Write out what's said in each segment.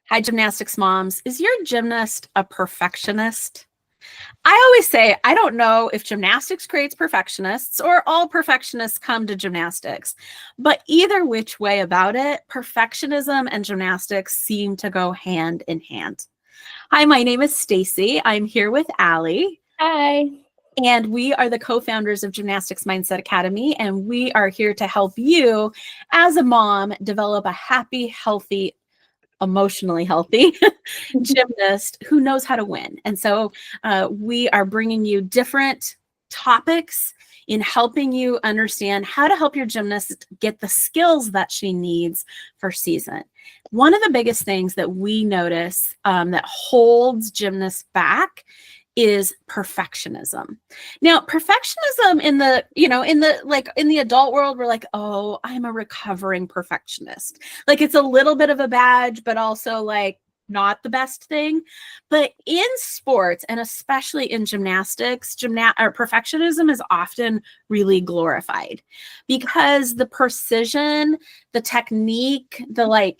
Hi, gymnastics moms. Is your gymnast a perfectionist? I always say, I don't know if gymnastics creates perfectionists or all perfectionists come to gymnastics, but either which way about it, perfectionism and gymnastics seem to go hand in hand. Hi, my name is Stacy. I'm here with Allie. Hi. And we are the co-founders of Gymnastics Mindset Academy, and we are here to help you as a mom develop a happy, healthy, emotionally healthy gymnast who knows how to win. And so we are bringing you different topics in helping you understand how to help your gymnast get the skills that she needs for season. One of the biggest things that we notice that holds gymnasts back is perfectionism. Now, perfectionism in the adult world, we're like, oh, I'm a recovering perfectionist. Like it's a little bit of a badge, but also like not the best thing. But in sports, and especially in gymnastics, perfectionism is often really glorified because the precision, the technique, the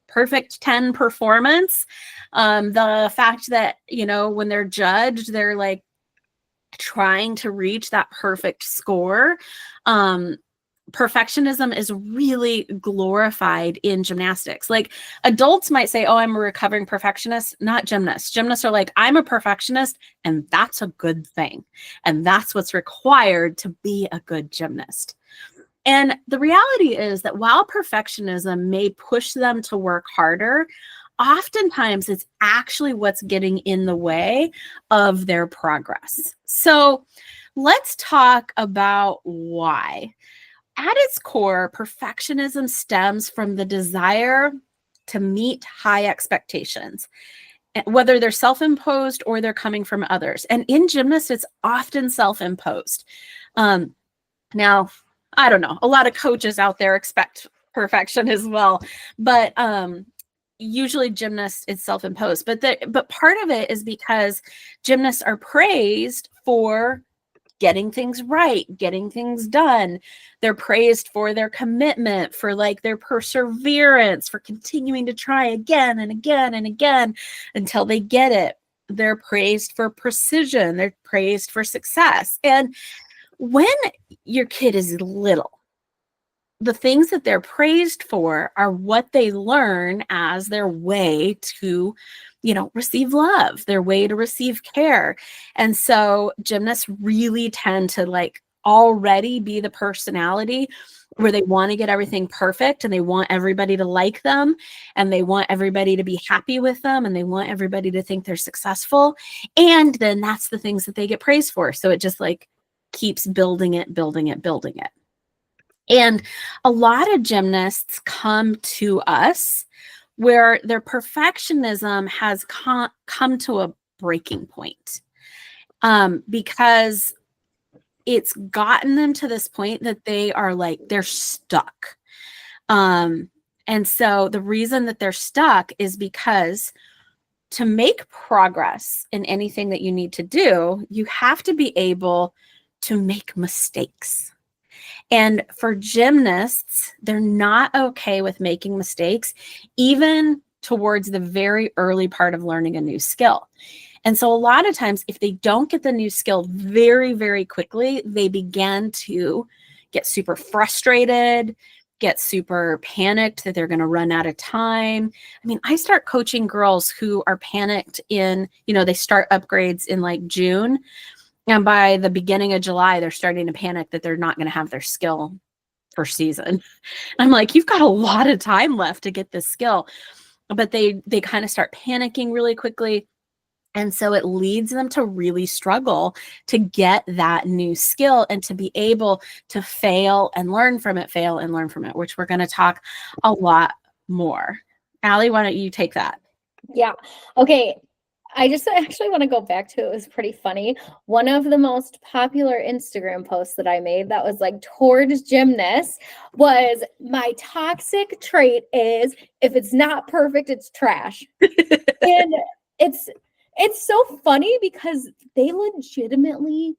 perfect 10 performance, the fact that, when they're judged, they're like trying to reach that perfect score. Perfectionism is really glorified in gymnastics. Like adults might say, oh, I'm a recovering perfectionist, not gymnasts. Gymnasts are like, I'm a perfectionist, and that's a good thing. And that's what's required to be a good gymnast. And the reality is that while perfectionism may push them to work harder, oftentimes it's actually what's getting in the way of their progress. So let's talk about why. At its core, perfectionism stems from the desire to meet high expectations, whether they're self-imposed or they're coming from others. And in gymnasts, it's often self-imposed. Now, I don't know, a lot of coaches out there expect perfection as well, but usually gymnasts it's self-imposed. But part of it is because gymnasts are praised for getting things right, getting things done. They're praised for their commitment, for like their perseverance, for continuing to try again and again and again until they get it. They're praised for precision. They're praised for success. And when your kid is little, the things that they're praised for are what they learn as their way to, receive love, their way to receive care. And so gymnasts really tend to already be the personality where they want to get everything perfect and they want everybody to like them and they want everybody to be happy with them and they want everybody to think they're successful. And then that's the things that they get praised for. So it just keeps building it. And a lot of gymnasts come to us where their perfectionism has come to a breaking point because it's gotten them to this point that they're stuck. And so the reason that they're stuck is because to make progress in anything that you need to do, you have to be able to make mistakes. And for gymnasts, they're not okay with making mistakes, even towards the very early part of learning a new skill. And so a lot of times, if they don't get the new skill very, very quickly, they begin to get super frustrated, get super panicked that they're going to run out of time. I mean, I start coaching girls who are panicked they start upgrades in June. And by the beginning of July, they're starting to panic that they're not going to have their skill for season. I'm like, you've got a lot of time left to get this skill. But they kind of start panicking really quickly. And so it leads them to really struggle to get that new skill and to be able to fail and learn from it, which we're going to talk a lot more. Allie, why don't you take that? Yeah. Okay. I just actually want to go back to it. It was pretty funny. One of the most popular Instagram posts that I made that was towards gymnasts was my toxic trait is if it's not perfect, it's trash. And it's so funny because they legitimately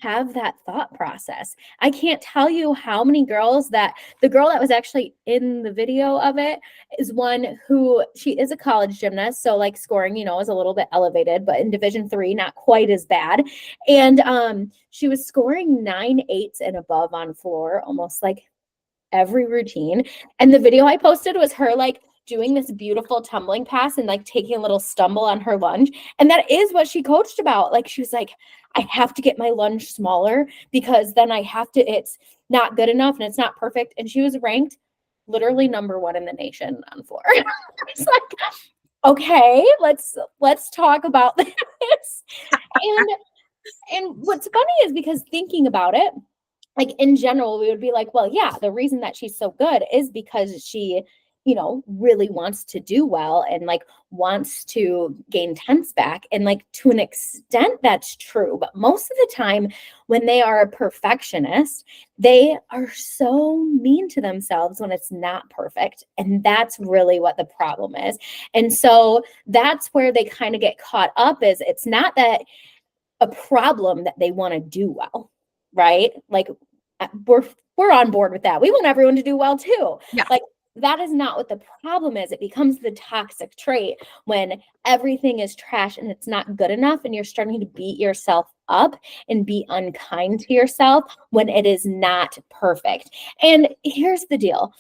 have that thought process. I can't tell you how many girls that the girl that was actually in the video of it is one who she is a college gymnast. So like scoring, you know, is a little bit elevated, but in Division 3, not quite as bad. And she was scoring 9.8s and above on floor, almost like every routine. And the video I posted was her like doing this beautiful tumbling pass and like taking a little stumble on her lunge. And that is what she coached about. Like she was like, I have to get my lunge smaller because then it's not good enough and it's not perfect. And she was ranked literally #1 in the nation on floor. It's like, okay, let's talk about this. And what's funny is because thinking about it, like in general, we would be like, well, yeah, the reason that she's so good is because she, you know, really wants to do well and like wants to gain tense back. And like to an extent, that's true. But most of the time, when they are a perfectionist, they are so mean to themselves when it's not perfect. And that's really what the problem is. And so that's where they kind of get caught up is it's not that a problem that they want to do well, right? Like we're on board with that. We want everyone to do well too. Yeah. Like that is not what the problem is. It becomes the toxic trait when everything is trash and it's not good enough and you're starting to beat yourself up and be unkind to yourself when it is not perfect. And here's the deal.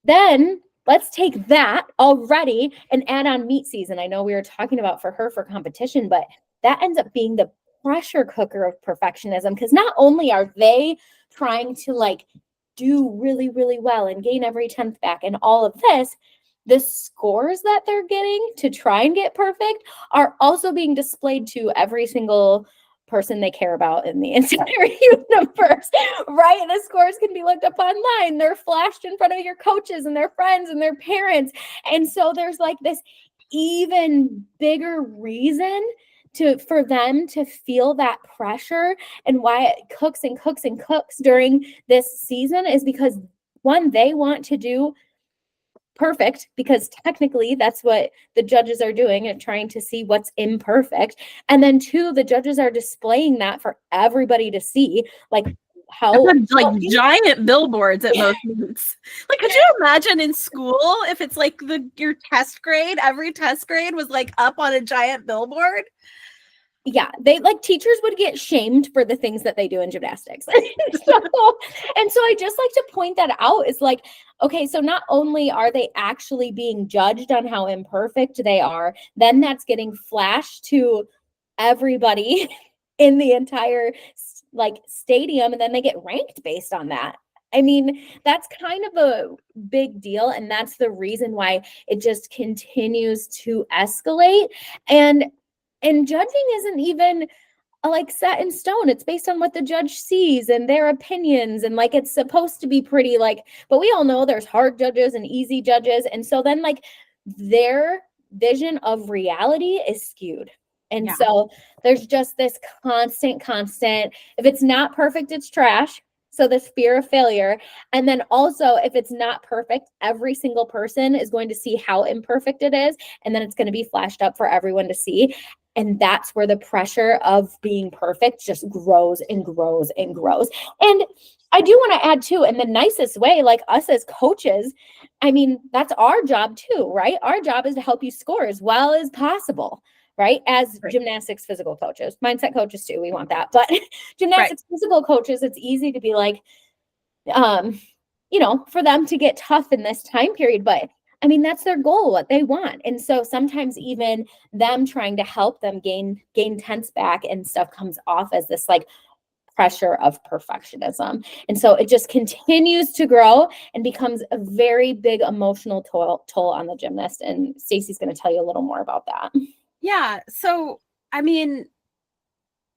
Then let's take that already and add on meet season. I know we were talking about for her for competition, but that ends up being the pressure cooker of perfectionism because not only are they trying to like do really, really well and gain every 10th back and all of this, the scores that they're getting to try and get perfect are also being displayed to every single person they care about in the entire universe, right? The scores can be looked up online. They're flashed in front of your coaches and their friends and their parents. And so there's like this even bigger reason for them to feel that pressure and why it cooks and cooks and cooks during this season is because one, they want to do perfect because technically that's what the judges are doing and trying to see what's imperfect. And then two, the judges are displaying that for everybody to see, like how like giant billboards at most meets. Like, could you imagine in school if it's like your test grade, every test grade was like up on a giant billboard? Yeah, they like teachers would get shamed for the things that they do in gymnastics. So I just like to point that out. It's like, okay, so not only are they actually being judged on how imperfect they are, then that's getting flashed to everybody in the entire like stadium, and then they get ranked based on that. I mean, that's kind of a big deal, and that's the reason why it just continues to escalate. And judging isn't even like set in stone. It's based on what the judge sees and their opinions. And like it's supposed to be pretty like, but we all know there's hard judges and easy judges. And so then like their vision of reality is skewed. And so there's just this constant, if it's not perfect, it's trash. So this fear of failure. And then also if it's not perfect, every single person is going to see how imperfect it is. And then it's going to be flashed up for everyone to see. And that's where the pressure of being perfect just grows and grows and grows. And I do want to add too, in the nicest way, like us as coaches, I mean, that's our job too, right? Our job is to help you score as well as possible, right? As gymnastics physical coaches, mindset coaches too, we want that. But gymnastics physical coaches, it's easy to be like, you know, for them to get tough in this time period. But I mean, that's their goal, what they want. And so sometimes even them trying to help them gain tense back and stuff comes off as this like pressure of perfectionism. And so it just continues to grow and becomes a very big emotional toll on the gymnast. And Stacey's going to tell you a little more about that. Yeah. So, I mean,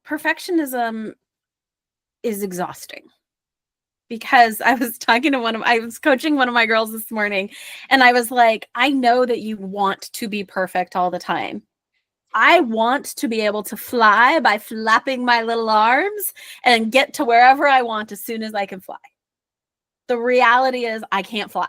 perfectionism is exhausting. Because I was coaching one of my girls this morning, and I was like, I know that you want to be perfect all the time. I want to be able to fly by flapping my little arms and get to wherever I want as soon as I can fly. The reality is I can't fly.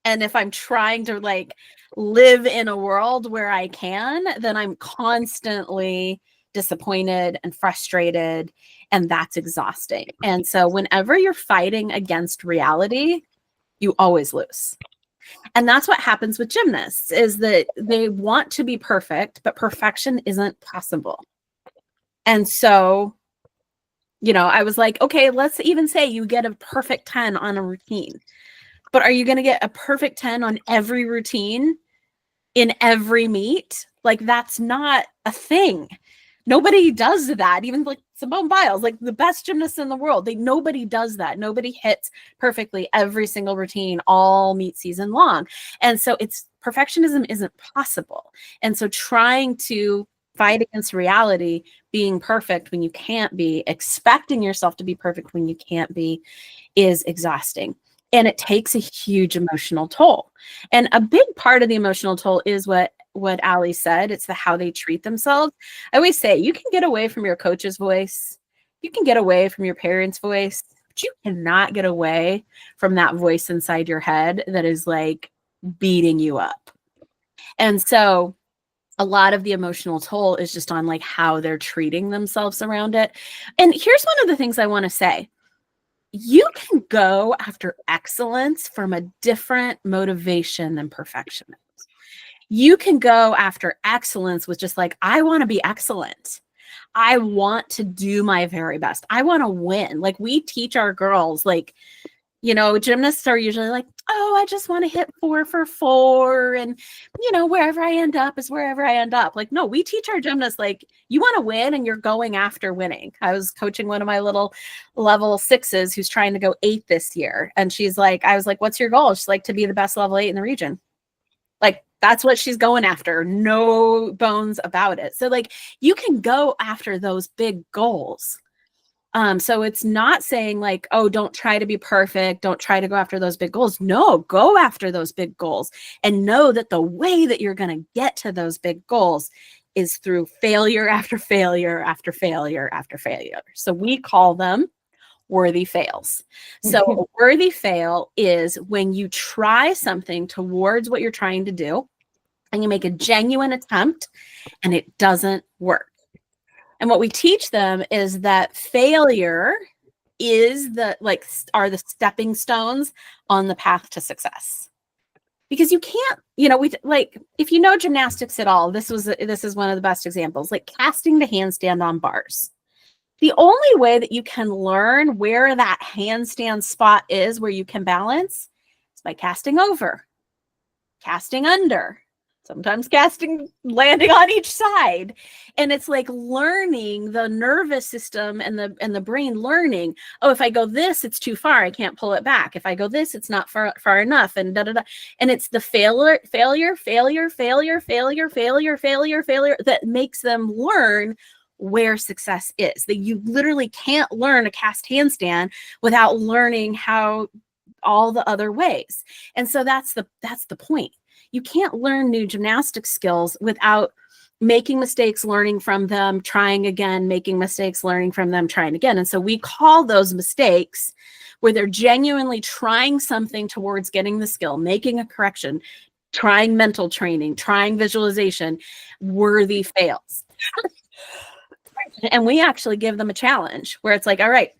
And if I'm trying to like live in a world where I can, then I'm constantly disappointed and frustrated, and that's exhausting. And so whenever you're fighting against reality, you always lose. And that's what happens with gymnasts, is that they want to be perfect, but perfection isn't possible. And so, I was like, okay, let's even say you get a perfect 10 on a routine, but are you going to get a perfect 10 on every routine in every meet? Like, that's not a thing. Nobody does that. Even like Simone Biles, like the best gymnasts in the world, nobody does that. Nobody hits perfectly every single routine all meet season long. And so perfectionism isn't possible. And so trying to fight against reality, being perfect when you can't be, expecting yourself to be perfect when you can't be, is exhausting. And it takes a huge emotional toll. And a big part of the emotional toll is what Ali said. It's how they treat themselves. I always say, you can get away from your coach's voice. You can get away from your parents' voice, but you cannot get away from that voice inside your head that is like beating you up. And so a lot of the emotional toll is just on like how they're treating themselves around it. And here's one of the things I want to say. You can go after excellence from a different motivation than perfection. You can go after excellence with just like, I want to be excellent. I want to do my very best. I want to win. Like, we teach our girls, like, gymnasts are usually like, oh, I just want to hit 4 for 4. And, wherever I end up is wherever I end up. Like, no, we teach our gymnasts, like, you want to win and you're going after winning. I was coaching one of my little level 6s who's trying to go 8 this year. And I was like, what's your goal? She's like, to be the best level 8 in the region. Like, that's what she's going after. No bones about it. So like, you can go after those big goals. So it's not saying like, oh, don't try to be perfect. Don't try to go after those big goals. No, go after those big goals and know that the way that you're going to get to those big goals is through failure after failure after failure after failure. So we call them worthy fails. So a worthy fail is when you try something towards what you're trying to do and you make a genuine attempt and it doesn't work. And what we teach them is that failure are the stepping stones on the path to success. Because you can't, if you know gymnastics at all, this is one of the best examples, like casting the handstand on bars. The only way that you can learn where that handstand spot is where you can balance is by casting over, casting under, sometimes landing on each side. And it's like learning the nervous system and the brain learning, oh, if I go this, it's too far. I can't pull it back. If I go this, it's not far enough. And And it's the failure that makes them learn where success is. That you literally can't learn a cast handstand without learning how all the other ways. And so that's the point. You can't learn new gymnastic skills without making mistakes, learning from them, trying again, making mistakes, learning from them, trying again. And so we call those mistakes where they're genuinely trying something towards getting the skill, making a correction, trying mental training, trying visualization, worthy fails. And we actually give them a challenge where it's like, all right,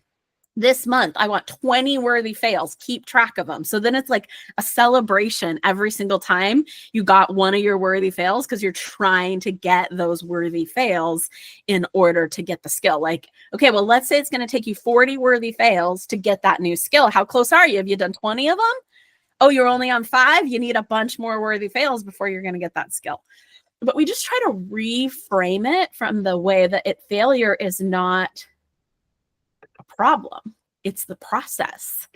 this month, I want 20 worthy fails. Keep track of them. So then it's like a celebration every single time you got one of your worthy fails, because you're trying to get those worthy fails in order to get the skill. Like, okay, well, let's say it's going to take you 40 worthy fails to get that new skill. How close are you? Have you done 20 of them? Oh, you're only on 5? You need a bunch more worthy fails before you're going to get that skill. But we just try to reframe it from the way that failure is not problem. It's the process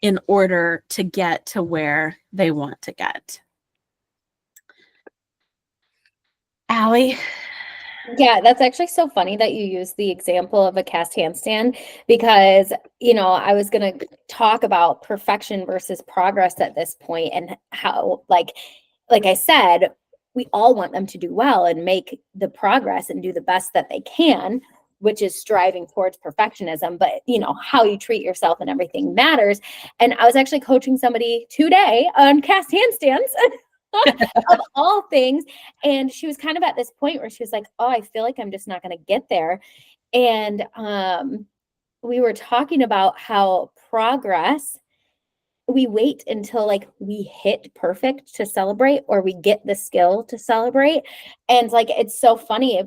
in order to get to where they want to get. Allie? Yeah, that's actually so funny that you use the example of a cast handstand, because, I was going to talk about perfection versus progress at this point, and how, like I said, we all want them to do well and make the progress and do the best that they can, which is striving towards perfectionism. But, how you treat yourself and everything matters. And I was actually coaching somebody today on cast handstands. of all things. And she was kind of at this point where she was like, oh, I feel like I'm just not going to get there. And we were talking about how progress, we wait until like we hit perfect to celebrate, or we get the skill to celebrate. And like, it's so funny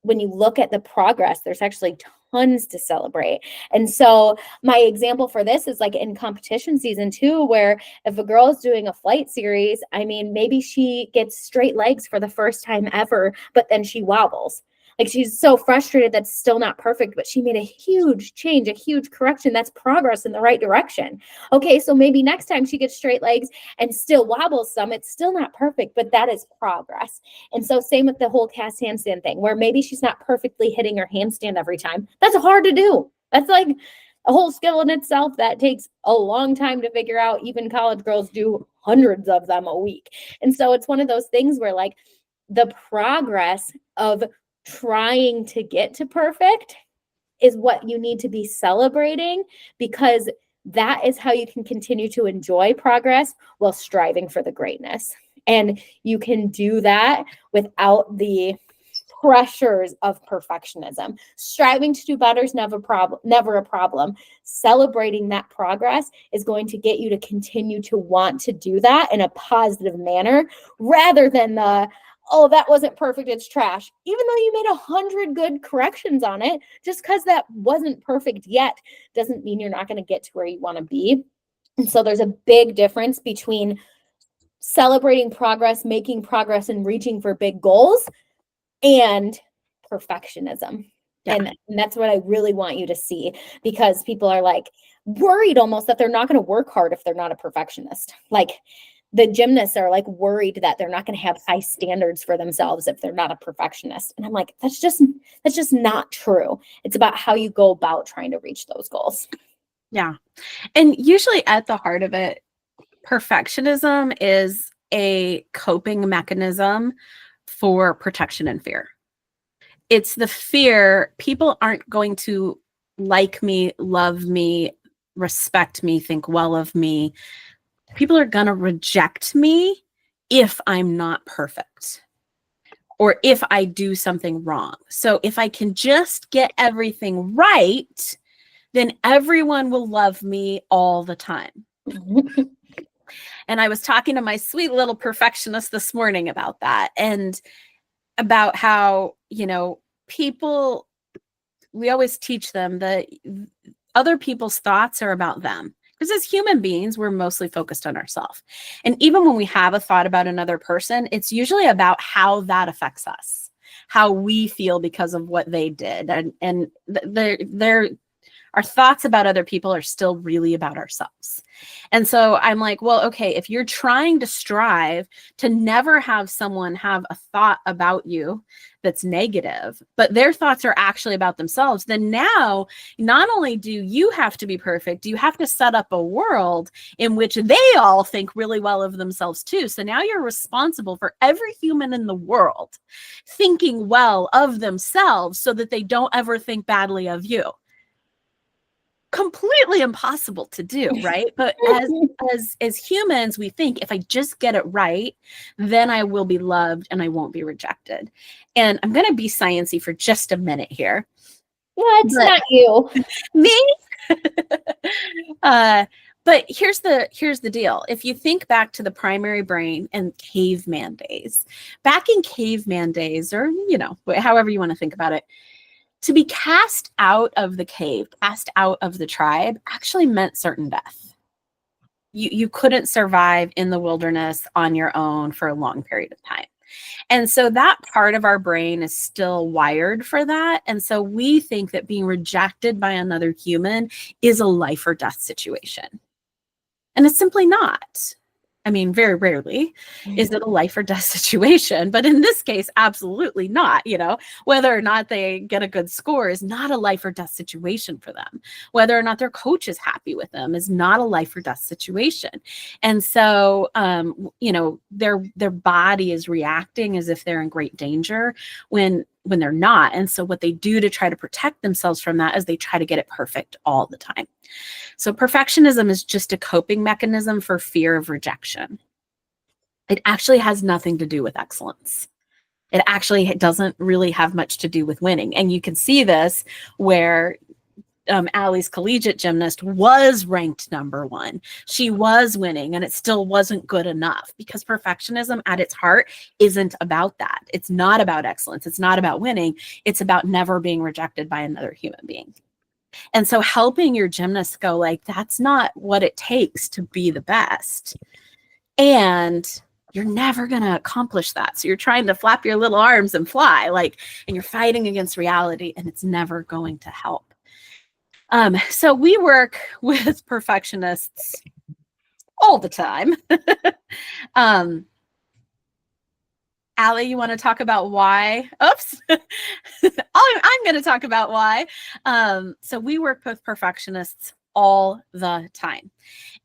when you look at the progress, there's actually tons to celebrate. And so my example for this is like in competition season too, where if a girl is doing a flight series, I mean, maybe she gets straight legs for the first time ever, but then she wobbles. Like she's so frustrated that's still not perfect, but she made a huge change, a huge correction. That's progress in the right direction. Okay, so maybe next time she gets straight legs and still wobbles some, it's still not perfect, but that is progress. And so same with the whole cast handstand thing, where maybe she's not perfectly hitting her handstand every time. That's hard to do. That's like a whole skill in itself that takes a long time to figure out. Even college girls do hundreds of them a week. And so it's one of those things where like the progress of trying to get to perfect is what you need to be celebrating, because that is how you can continue to enjoy progress while striving for the greatness. And you can do that without the pressures of perfectionism. Striving to do better is never a problem. Celebrating that progress is going to get you to continue to want to do that in a positive manner, rather than the, oh, that wasn't perfect, it's trash. Even though you made 100 good corrections on it, just because that wasn't perfect yet doesn't mean you're not going to get to where you want to be. And so there's a big difference between celebrating progress, making progress, and reaching for big goals, and perfectionism. Yeah. And that's what I really want you to see, because people are like worried almost that they're not going to work hard if they're not a perfectionist. Like the gymnasts are like worried that they're not going to have high standards for themselves if they're not a perfectionist. And I'm like, that's just not true. It's about how you go about trying to reach those goals. Yeah. And usually at the heart of it, perfectionism is a coping mechanism for protection and fear. It's the fear people aren't going to like me, love me, respect me, think well of me. People are going to reject me if I'm not perfect, or if I do something wrong. So if I can just get everything right, then everyone will love me all the time. And I was talking to my sweet little perfectionist this morning about that, and about how, people, we always teach them that other people's thoughts are about them. Because as human beings, we're mostly focused on ourselves. And even when we have a thought about another person, it's usually about how that affects us, how we feel because of what they did. And our thoughts about other people are still really about ourselves. And so I'm like, well, okay, if you're trying to strive to never have someone have a thought about you that's negative, but their thoughts are actually about themselves, then now not only do you have to be perfect, you have to set up a world in which they all think really well of themselves too. So now you're responsible for every human in the world thinking well of themselves so that they don't ever think badly of you. Completely impossible to do, right? But as humans, we think if I just get it right, then I will be loved and I won't be rejected. And I'm going to be sciencey for just a minute here. Well, it's not you. Me? But here's the deal. If you think back to the primary brain and caveman days, back in caveman days, or however you want to think about it, to be cast out of the cave, cast out of the tribe, actually meant certain death. You couldn't survive in the wilderness on your own for a long period of time. And so that part of our brain is still wired for that. And so we think that being rejected by another human is a life or death situation. And it's simply not. I mean, very rarely is it a life or death situation, but in this case, absolutely not. Whether or not they get a good score is not a life or death situation for them. Whether or not their coach is happy with them is not a life or death situation. And so, their body is reacting as if they're in great danger when they're not. And so what they do to try to protect themselves from that is they try to get it perfect all the time. So perfectionism is just a coping mechanism for fear of rejection. It actually has nothing to do with excellence. It actually doesn't really have much to do with winning. And you can see this where Allie's collegiate gymnast was ranked #1. She was winning, and it still wasn't good enough, because perfectionism at its heart isn't about that. It's not about excellence. It's not about winning. It's about never being rejected by another human being. And so helping your gymnast go like, that's not what it takes to be the best. And you're never going to accomplish that. So you're trying to flap your little arms and fly, like, and you're fighting against reality, and it's never going to help. So we work with perfectionists all the time. Allie, you want to talk about why? Oops. I'm going to talk about why. So we work with perfectionists all the time.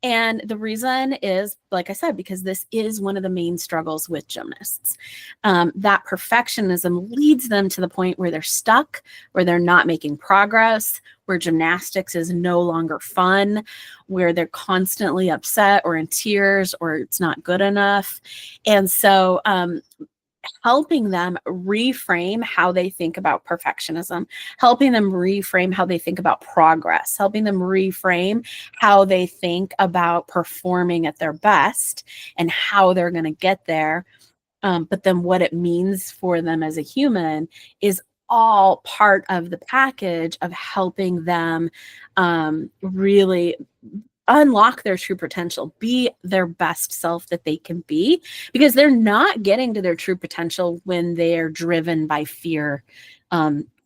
And the reason is, like I said, because this is one of the main struggles with gymnasts. That perfectionism leads them to the point where they're stuck, where they're not making progress, where gymnastics is no longer fun, where they're constantly upset or in tears, or it's not good enough. And so helping them reframe how they think about perfectionism, helping them reframe how they think about progress, helping them reframe how they think about performing at their best and how they're going to get there. But then what it means for them as a human is all part of the package of helping them really unlock their true potential, be their best self that they can be, because they're not getting to their true potential when they're driven by fear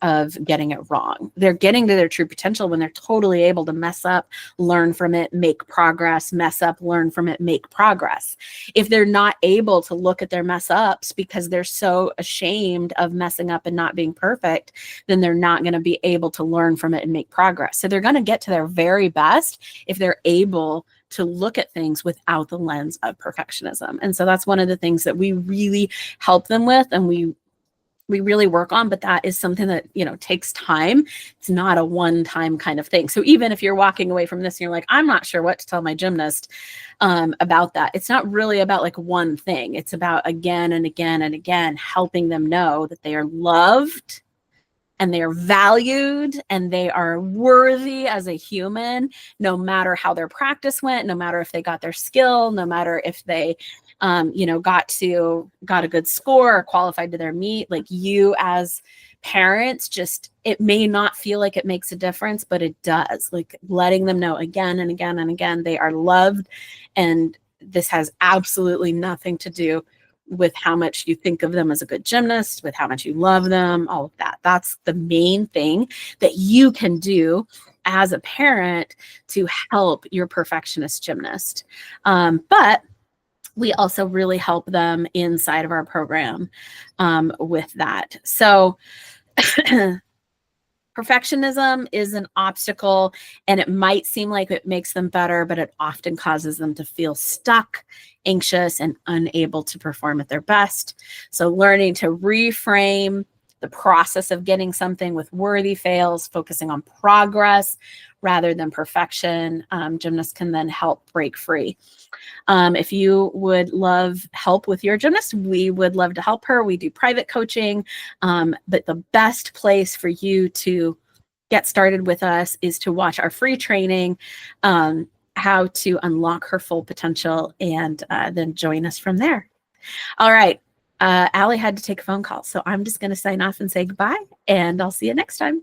of getting it wrong. They're getting to their true potential when they're totally able to mess up, learn from it, make progress, mess up, learn from it, make progress. If they're not able to look at their mess ups because they're so ashamed of messing up and not being perfect, then they're not going to be able to learn from it and make progress. So they're going to get to their very best if they're able to look at things without the lens of perfectionism. And so that's one of the things that we really help them with, and we really work on, but that is something that, takes time. It's not a one-time kind of thing. So even if you're walking away from this and you're like, I'm not sure what to tell my gymnast about that, it's not really about like one thing. It's about again and again and again, helping them know that they are loved and they are valued and they are worthy as a human, no matter how their practice went, no matter if they got their skill, no matter if they got a good score or qualified to their meet. Like, you as parents, just, it may not feel like it makes a difference, but it does. Like, letting them know again and again and again they are loved, and this has absolutely nothing to do with how much you think of them as a good gymnast, with how much you love them, all of that. That's the main thing that you can do as a parent to help your perfectionist gymnast. But we also really help them inside of our program with that. So perfectionism is an obstacle, and it might seem like it makes them better, but it often causes them to feel stuck, anxious, and unable to perform at their best. So learning to reframe the process of getting something with worthy fails, focusing on progress rather than perfection, gymnasts can then help break free. If you would love help with your gymnast, we would love to help her. We do private coaching, but the best place for you to get started with us is to watch our free training, how to unlock her full potential, and then join us from there. All right. Allie had to take a phone call, so I'm just going to sign off and say goodbye, and I'll see you next time.